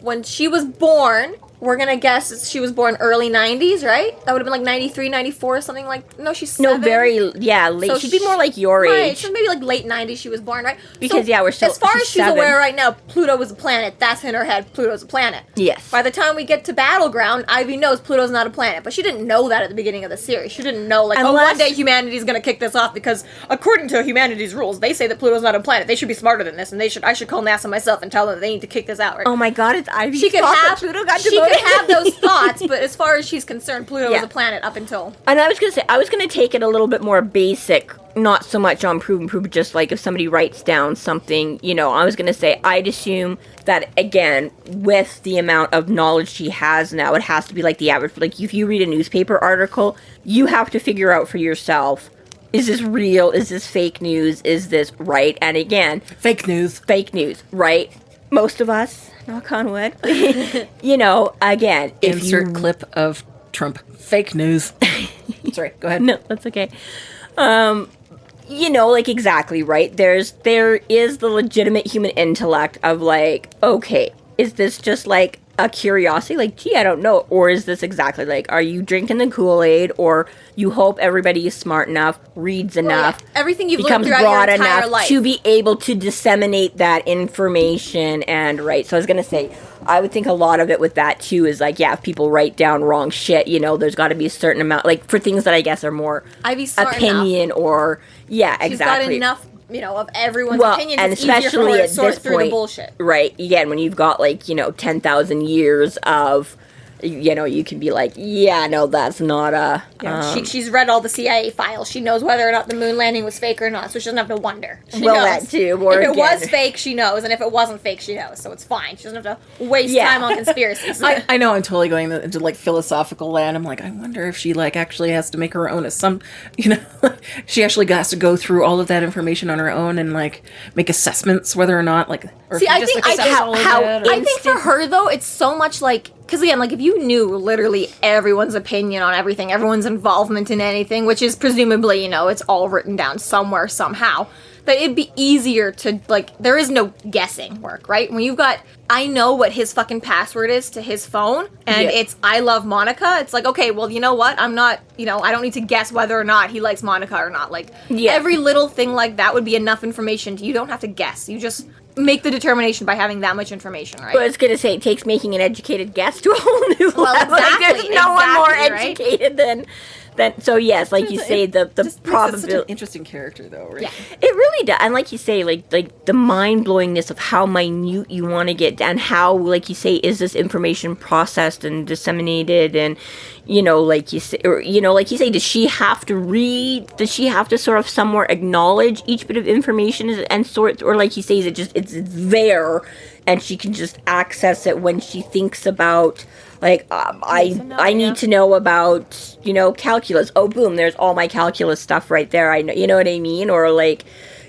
when she was born... We're gonna guess she was born early 90s, right? That would have been like 93, 94, something like... No, she's 7. Late. So she'd be more like your age. Right, she's maybe like late 90s she was born, right? Because, we're still... As far as she's aware right now, Pluto was a planet. That's in her head, Pluto's a planet. Yes. By the time we get to Battleground, Ivy knows Pluto's not a planet. But she didn't know that at the beginning of the series. She didn't know, like, one day humanity's gonna kick this off because, according to humanity's rules, they say that Pluto's not a planet. They should be smarter than this, and I should call NASA myself and tell them that they need to kick this out, right? Oh my god, it's Ivy's She could fault have those thoughts, but as far as she's concerned, Pluto was a planet up until... And I was going to take it a little bit more basic, not so much on prove, just like if somebody writes down something, I was going to say, I'd assume that, again, with the amount of knowledge she has now, it has to be like the average, like if you read a newspaper article, you have to figure out for yourself, is this real? Is this fake news? Is this right? And again... Fake news, right? Most of us... Knock on wood. Again, if insert clip of Trump. Fake news. Sorry, go ahead. No, that's okay. Exactly, right? There is the legitimate human intellect of like, okay, is this just like a curiosity? Like, gee, I don't know. Or is this exactly like, are you drinking the Kool-Aid, or you hope everybody is smart enough, reads enough, everything you've becomes learned broad your entire enough life to be able to disseminate that information? And right, so I was gonna say, I would think a lot of it with that too is like, if people write down wrong shit, there's got to be a certain amount, like for things that I guess are more opinion enough. Or exactly. She's got enough. Of everyone's opinions, and it's especially easier for her to at sort this through point, the bullshit. Right? Again, when you've got 10,000 years of, you can be like, no, that's not a. She's read all the CIA files. She knows whether or not the moon landing was fake or not, so she doesn't have to wonder. She knows. That too. Or if it was fake, she knows, and if it wasn't fake, she knows. So it's fine. She doesn't have to waste time on conspiracies. I know I'm totally going into philosophical land. I'm like, I wonder if she actually has to make her own she actually has to go through all of that information on her own and make assessments whether or not or see, I think for her though, it's so much because again, if you knew literally everyone's opinion on everything, everyone's involvement in anything, which is presumably, it's all written down somewhere, somehow, that it'd be easier to, there is no guessing work, right? When you've got, I know what his fucking password is to his phone, and it's, I love Monica, it's like, okay, well, you know what? I'm not, I don't need to guess whether or not he likes Monica or not. Every little thing like that would be enough information. You don't have to guess. You just make the determination by having that much information, right? Well, I was going to say, it takes making an educated guess to a whole new level. Exactly, There's no one more right? educated than... So yes, like you say, the probability. Such an interesting character, though, right? Yeah, it really does. And like you say, like the mind blowingness of how minute you want to get, and how, like you say, is this information processed and disseminated, and like you say, does she have to read? Does she have to sort of somewhere acknowledge each bit of information and sort, or like you say, is it just it's there, and she can just access it when she thinks about. I need to know about, calculus. Oh, boom, there's all my calculus stuff right there. I know, you know what I mean? Or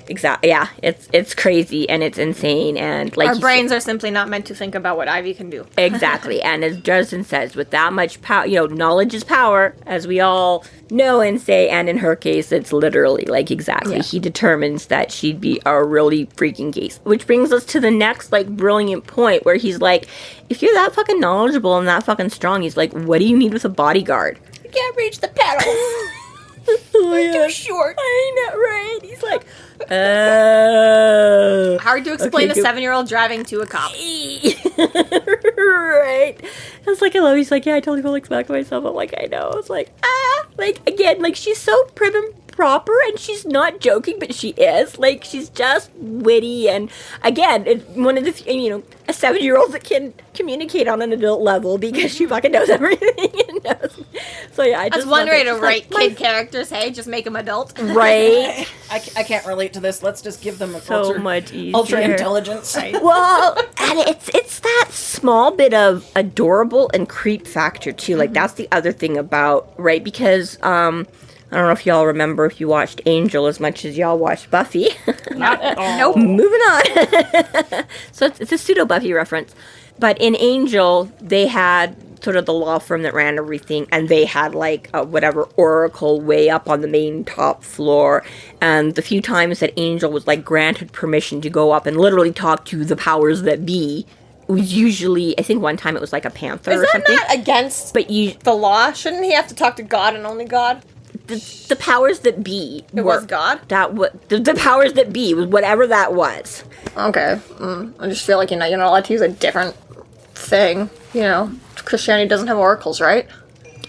exactly. Yeah, it's crazy and it's insane and like Our brains are simply not meant to think about what Ivy can do. exactly. And as Dresden says, with that much power, knowledge is power, as we all know and say. And in her case, it's literally like exactly. Yeah. He determines that she'd be a really freaking case, which brings us to the next like brilliant point where he's like, if you're that fucking knowledgeable and that fucking strong, he's like, what do you need with a bodyguard? You can't reach the pedals. You're too short. I know, right? He's like, Hard to explain Okay, a go- 7-year-old driving to a cop. right. It's like, I love. He's like, yeah, I totally feel like smack myself. I'm like, I know. It's like, like again, like she's so prim and proper, and she's not joking, but she is. Like she's just witty, and again, it's one of the a 7-year-old that can communicate on an adult level because she fucking knows everything and knows. So yeah, I That's just one love way it. to She's write like, kid characters. Hey, just make them adult. right. I can't relate to this. Let's just give them a So much easier. ultra intelligence. Well, and it's that small bit of adorable and creep factor too. Like that's the other thing about right because I don't know if y'all remember if you watched Angel as much as y'all watched Buffy. Not at all. Nope. Moving on. So it's a pseudo Buffy reference, but in Angel they had sort of the law firm that ran everything, and they had like a whatever oracle way up on the main top floor, and the few times that Angel was like granted permission to go up and literally talk to the powers that be, it was usually, I think one time it was like a panther Is or that something. not against But the law? Shouldn't he have to talk to God and only God? the powers that be It was God? That the powers that be was whatever that was. Okay. I just feel like you're not allowed to use a different thing. Christianity doesn't have oracles, right?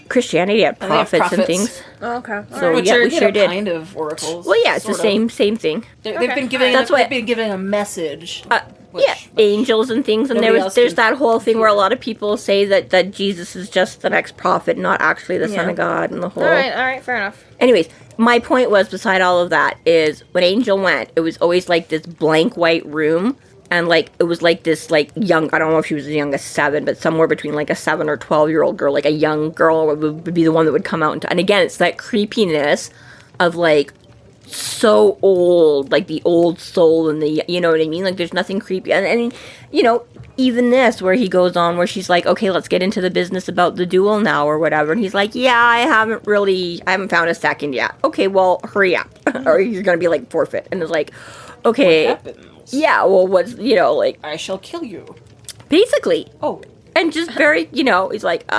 Christianity had they have prophets and prophets. things. Okay. So Which yeah, are we sure did. kind of oracles. Well, yeah, it's the sort of. same thing. They've been giving. That's why- They've been giving a message. Which- Yeah, angels and things, and nobody else there's can that whole thing where a lot of people say that Jesus is just the next prophet, not actually the Son Yeah. of God, and the whole. All right, fair enough. Anyways, my point was, beside all of that, is when Angel went, it was always like this blank white room, and like it was like this like young. I don't know if she was as young as 7, but somewhere between like a 7 or 12-year-old girl, like a young girl would be the one that would come out, and again, it's that creepiness of like. So old, like the old soul and the, you know what I mean? Like there's nothing creepy. And even this where he goes on where she's like, okay, let's get into the business about the duel now or whatever. And he's like, yeah, I haven't found a second yet. Okay, well, hurry up or you're going to be like forfeit. And it's like, okay. What happens? Yeah, well, what's, like I shall kill you. basically. Oh. And just very, he's like, so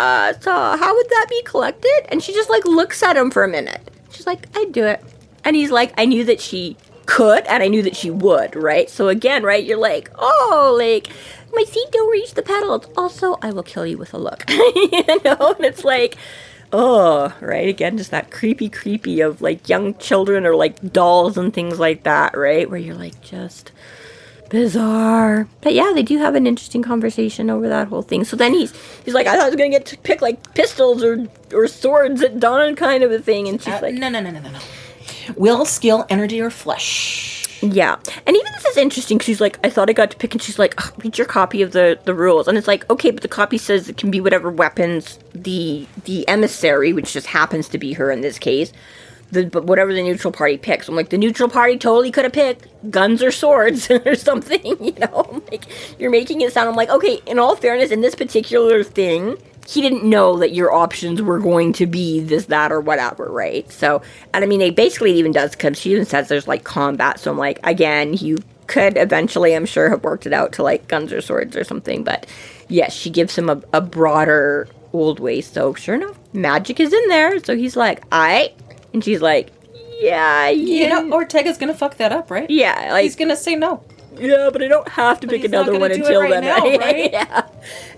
how would that be collected? And she just like looks at him for a minute. She's like, I'd do it. And he's like, I knew that she could, and I knew that she would, right? So again, right, you're like, oh, like, my feet don't reach the pedals. Also, I will kill you with a look. And it's like, oh, right, again, just that creepy of, like, young children or, like, dolls and things like that, right? Where you're like, just bizarre. But yeah, they do have an interesting conversation over that whole thing. So then he's like, I thought I was going to get to pick, like, pistols or swords at dawn kind of a thing. And she's like, No. Will, skill, energy, or flesh. yeah. And even this is interesting because she's like, I thought I got to pick, and she's like, oh, read your copy of the rules. And it's like, okay, but the copy says it can be whatever weapons the emissary, which just happens to be her in this case, but whatever the neutral party picks. I'm like, the neutral party totally could have picked guns or swords or something, Like, you're making it sound, I'm like, okay, in all fairness, in this particular thing, he didn't know that your options were going to be this, that, or whatever, right? So, and I mean, it basically even does, because she even says there's, like, combat, so I'm like, again, you could eventually, I'm sure, have worked it out to, like, guns or swords or something, but yes, she gives him a broader old way, so sure enough, magic is in there, so he's like, aight, and she's like, yeah. Ortega's gonna fuck that up, right? Yeah, like, He's gonna say no. yeah, but I don't have to pick he's not another one gonna do it until right then. now, right? Yeah.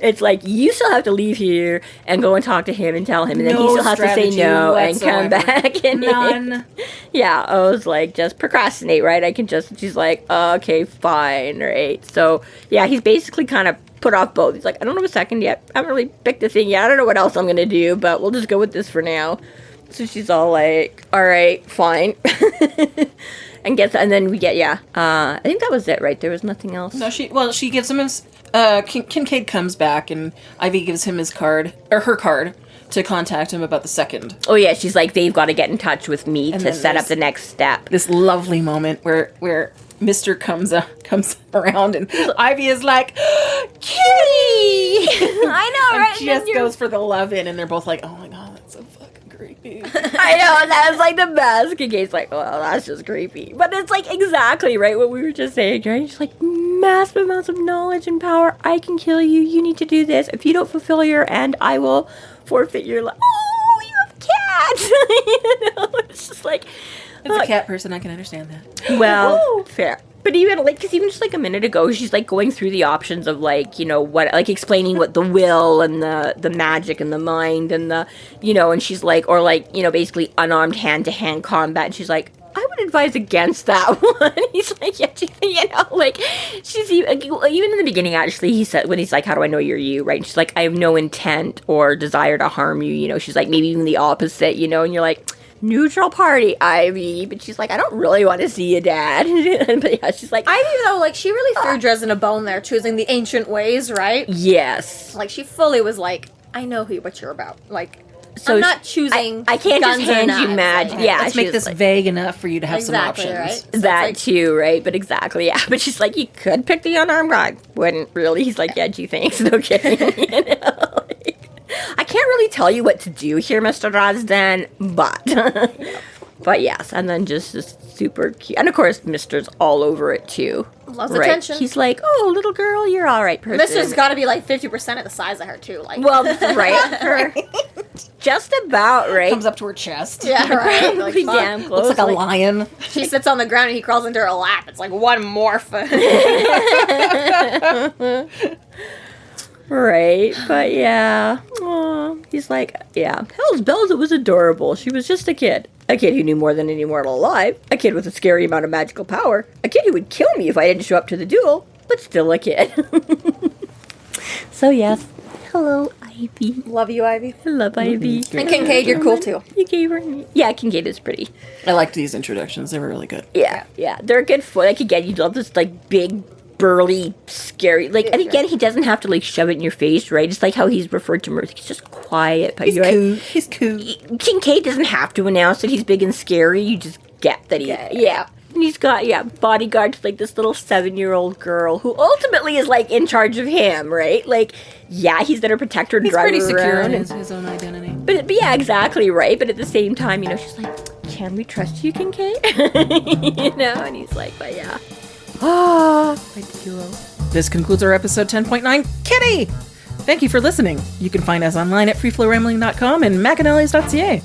It's like, you still have to leave here and go and talk to him and tell him, and then he No still has to say strategy no and come whatsoever. back. And None. yeah, I was like, just procrastinate, right? She's like, okay, fine, right? So, yeah, he's basically kind of put off both. He's like, I don't have a second yet. I haven't really picked a thing yet. I don't know what else I'm going to do, but we'll just go with this for now. So she's all like, all right, fine. And then we get, I think that was it, right? There was nothing else. No, she gives him his. Kincaid comes back and Ivy gives him his card or her card, to contact him about the second. Oh yeah, she's like, they've got to get in touch with me to then set up there's the next step. This lovely moment where Mr. comes around and Ivy is like, Kitty! I know, right? And just goes for the love in, and they're both like, oh my god, that's so fucking creepy. I know, that was like the best. Kincaid's like, well, that's just creepy. But it's like exactly right what we were just saying, right? She's like, massive amounts of knowledge and power. I can kill you. You need to do this. If you don't fulfill your end, I will forfeit your life. Oh, you have cats. You know, it's just like, As a cat person, I can understand that. well, fair. But even like, because even just like a minute ago, she's like going through the options of like, you know, what, like explaining what the will and the magic and the mind and the, you know, and she's like, or like, you know, basically unarmed hand-to-hand combat. And she's like, I would advise against that one. He's like, yeah, you know, like, she's even in the beginning, actually, he said, when he's like, how do I know you're you, right? And she's like, I have no intent or desire to harm you, you know. She's like, maybe even the opposite, you know, and you're like, neutral party, Ivy. But she's like, I don't really want to see you, Dad. But yeah, she's like, Ivy, though, like, she really threw Dresden a bone there, choosing the ancient ways, right? yes. Like, she fully was like, I know what you're about. Like, So I'm not choosing I can't just guns or hand you knives, magic. like- Yeah, Let's make she's this like, vague enough for you to have Exactly, some options. right? So it's that like- too, right? But exactly, yeah. But she's like, you could pick the unarmed guy. Wouldn't really. He's like, yeah, gee, thanks. No kidding. You know? Like, I can't really tell you what to do here, Mr. Dresden, but... But yes, and then just super cute. And of course, Mister's all over it too. Loves right? attention. He's like, oh, little girl, you're all right, person. Mister's got to be like 50% of the size of her, too. Like, Well, right? Her, just about, right? Comes up to her chest. yeah, right? Like, Pretty fuck. damn close. Looks like a lion. She sits on the ground and he crawls into her lap. It's like one morph. Right, but yeah. Aw. He's like, yeah. Hell's bells, it was adorable. She was just a kid. A kid who knew more than any mortal alive. A kid with a scary amount of magical power. A kid who would kill me if I didn't show up to the duel. But still a kid. So yes. Hello, Ivy. Love you, Ivy. I love Ivy. And Kincaid, you're cool, too. You gave her... Yeah, Kincaid is pretty. I liked these introductions. They were really good. Yeah. They're a good foot. Like, again, you love this, like, big... burly, scary, like, and again, he doesn't have to like shove it in your face, right? It's like how he's referred to Mirth. He's just quiet, but He's you're cool. right. He's cool. Kincaid doesn't have to announce that he's big and scary. You just get that he, yeah. And he's got bodyguard to like this little 7-year-old girl who ultimately is like in charge of him, right? Like, yeah, he's there to protect her, He's drive pretty her secure around, in and, his own identity. but yeah, exactly right. But at the same time, you know, she's like, "Can we trust you, Kincaid?" You know, and he's like, "But yeah." This concludes our episode 10.9, Kitty! Thank you for listening. You can find us online at freeflowrambling.com and McAnallys.ca.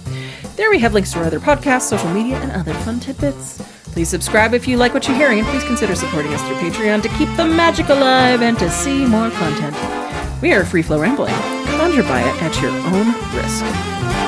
There we have links to our other podcasts, social media, and other fun tidbits. Please subscribe if you like what you're hearing, and please consider supporting us through Patreon to keep the magic alive and to see more content. We are Free Flow Rambling. Conjure by it at your own risk.